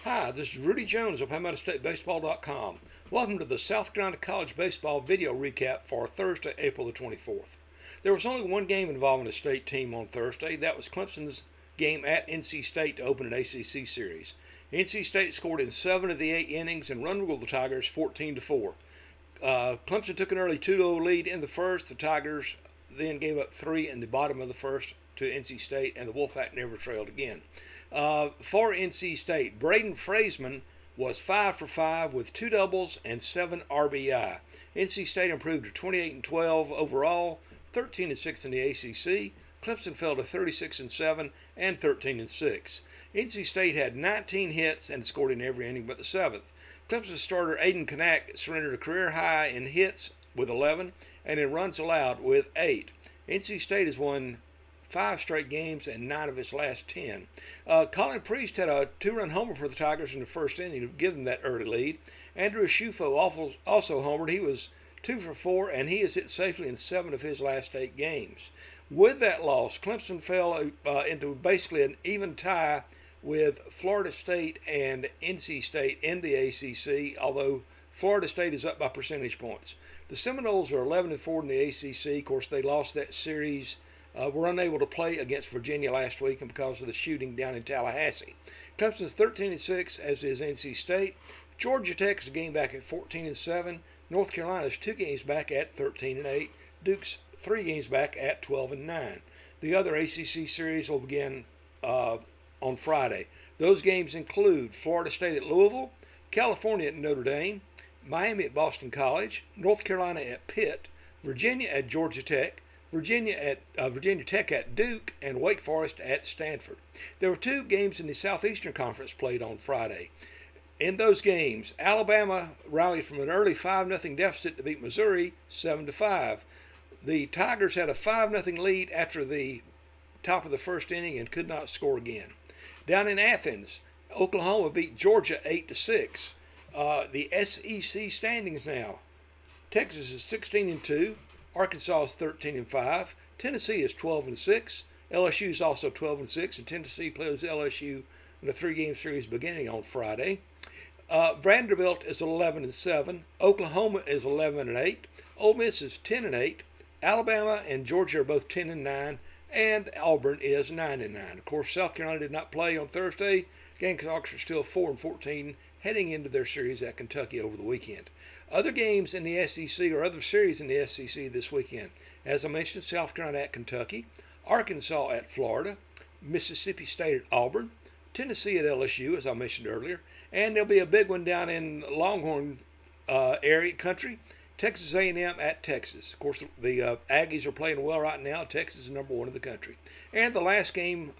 Hi, this is Rudy Jones of PalmettoStateBaseball.com. Welcome to the South Carolina College Baseball video recap for Thursday, April the 24th. There was only one game involving the state team on Thursday. That was Clemson's game at NC State to open an ACC series. NC State scored in 7 of the 8 innings and run-ruled the Tigers 14-4. Clemson took an early 2-0 lead in the first. The Tigers then gave up 3 in the bottom of the first to NC State, and the Wolfpack never trailed again. For NC State, Braden Fraseman was 5 for 5 with 2 doubles and 7 RBI. NC State improved to 28-12 overall, 13-6 in the ACC. Clemson fell to 36-7 and 13-6. NC State had 19 hits and scored in every inning but the 7th. Clemson starter Aiden Kanak surrendered a career high in hits with 11 and in runs allowed with 8. NC State has won 5 straight games and 9 of its last 10. Colin Priest had a 2-run homer for the Tigers in the first inning to give them that early lead. Andrew Shufo also homered. He was 2 for 4, and he has hit safely in 7 of his last 8 games. With that loss, Clemson fell into basically an even tie with Florida State and NC State in the ACC, although Florida State is up by percentage points. The Seminoles are 11-4 in the ACC. Of course, they lost that series. Were unable to play against Virginia last week and because of the shooting down in Tallahassee. Clemson's 13-6, as is NC State. Georgia Tech is a game back at 14-7. North Carolina is 2 games back at 13-8. Duke's 3 games back at 12-9. The other ACC series will begin on Friday. Those games include Florida State at Louisville, California at Notre Dame, Miami at Boston College, North Carolina at Pitt, Virginia at Georgia Tech, Virginia Tech at Duke, and Wake Forest at Stanford. There were 2 games in the Southeastern Conference played on Friday. In those games, Alabama rallied from an early 5-0 deficit to beat Missouri 7-5. The Tigers had a 5-0 lead after the top of the first inning and could not score again. Down in Athens, Oklahoma beat Georgia 8-6. The SEC standings now: Texas is 16-2. Arkansas is 13-5. Tennessee is 12-6. LSU is also 12-6, and Tennessee plays LSU in a 3-game series beginning on Friday. Vanderbilt is 11-7. Oklahoma is 11-8. Ole Miss is 10-8. Alabama and Georgia are both 10-9, and Auburn is 9-9. Of course, South Carolina did not play on Thursday. Gamecocks are still 4-14, heading into their series at Kentucky over the weekend. Other games in the SEC, or other series in the SEC this weekend: as I mentioned, South Carolina at Kentucky, Arkansas at Florida, Mississippi State at Auburn, Tennessee at LSU, as I mentioned earlier, and there'll be a big one down in Longhorn area country, Texas A&M at Texas. Of course, the Aggies are playing well right now. Texas is number 1 in the country. And the last game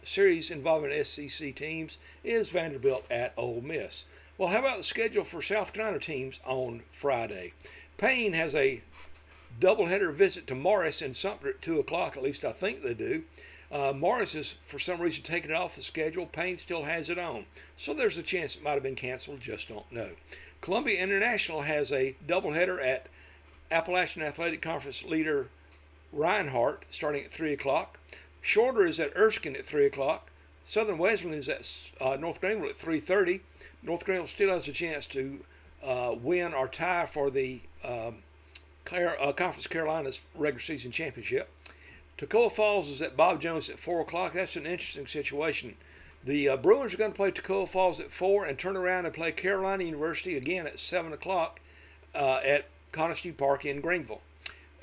series involving SEC teams is Vanderbilt at Ole Miss. Well, how about the schedule for South Carolina teams on Friday? Payne has a doubleheader visit to Morris and Sumter at 2 o'clock. At least I think they do. Morris is, for some reason, taking it off the schedule. Payne still has it on. So there's a chance it might have been canceled. Just don't know. Columbia International has a doubleheader at Appalachian Athletic Conference leader Reinhardt starting at 3 o'clock. Shorter is at Erskine at 3 o'clock. Southern Wesleyan is at North Greenville at 3:30. North Greenville still has a chance to win or tie for the Conference Carolinas regular season championship. Toccoa Falls is at Bob Jones at 4 o'clock. That's an interesting situation. The Bruins are going to play Toccoa Falls at 4 and turn around and play Carolina University again at 7 o'clock at Coniston Park in Greenville.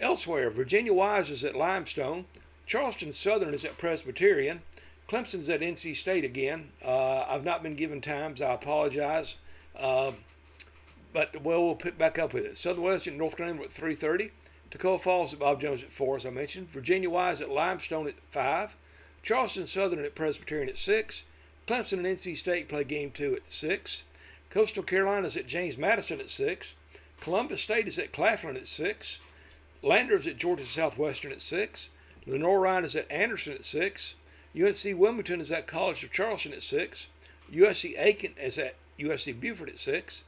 Elsewhere, Virginia Wise is at Limestone. Charleston Southern is at Presbyterian. Clemson's at NC State again. I've not been given times. I apologize. But we'll pick back up with it. Southern Wesleyan North Greenville at 3:30. Toccoa Falls at Bob Jones at 4, as I mentioned. Virginia Wise at Limestone at 5. Charleston Southern at Presbyterian at 6. Clemson and NC State play Game 2 at 6. Coastal Carolina is at James Madison at 6. Columbus State is at Claflin at 6. Lander is at Georgia Southwestern at 6. Lenore Ryan is at Anderson at 6. UNC Wilmington is at College of Charleston at 6. USC Aiken is at USC Beaufort at 6.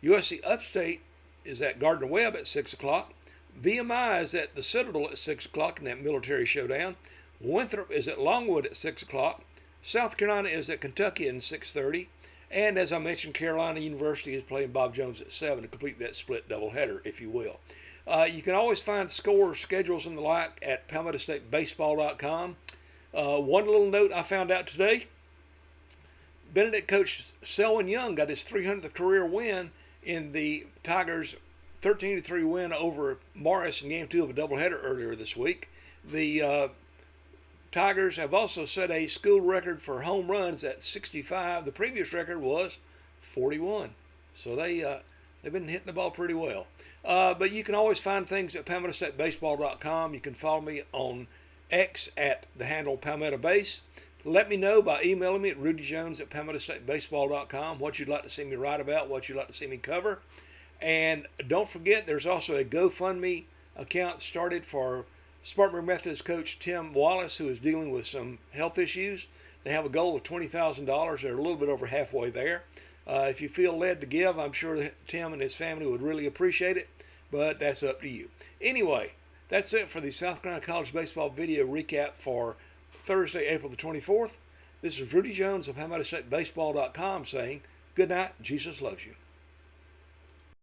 USC Upstate is at Gardner Webb at 6 o'clock. VMI is at the Citadel at 6 o'clock in that military showdown. Winthrop is at Longwood at 6 o'clock. South Carolina is at Kentucky at 6:30. And as I mentioned, Carolina University is playing Bob Jones at 7 to complete that split doubleheader, if you will. You can always find scores, schedules, and the like at PalmettoStateBaseball.com. One little note I found out today, Benedict coach Selwyn Young got his 300th career win in the Tigers' 13-3 win over Morris in Game 2 of a doubleheader earlier this week. The Tigers have also set a school record for home runs at 65. The previous record was 41. So they've been hitting the ball pretty well. But you can always find things at PalmettoStateBaseball.com. You can follow me on X at the handle Palmetto Base. Let me know by emailing me at rudyjones@PalmettoStateBaseball.com what you'd like to see me write about, what you'd like to see me cover. And don't forget, there's also a GoFundMe account started for Spartanburg Methodist coach Tim Wallace, who is dealing with some health issues. They have a goal of $20,000. They're a little bit over halfway there. If you feel led to give, I'm sure that Tim and his family would really appreciate it, but that's up to you. Anyway, that's it for the South Carolina College Baseball video recap for Thursday, April the 24th. This is Rudy Jones of PalmettoStateBaseball.com saying good night, Jesus loves you.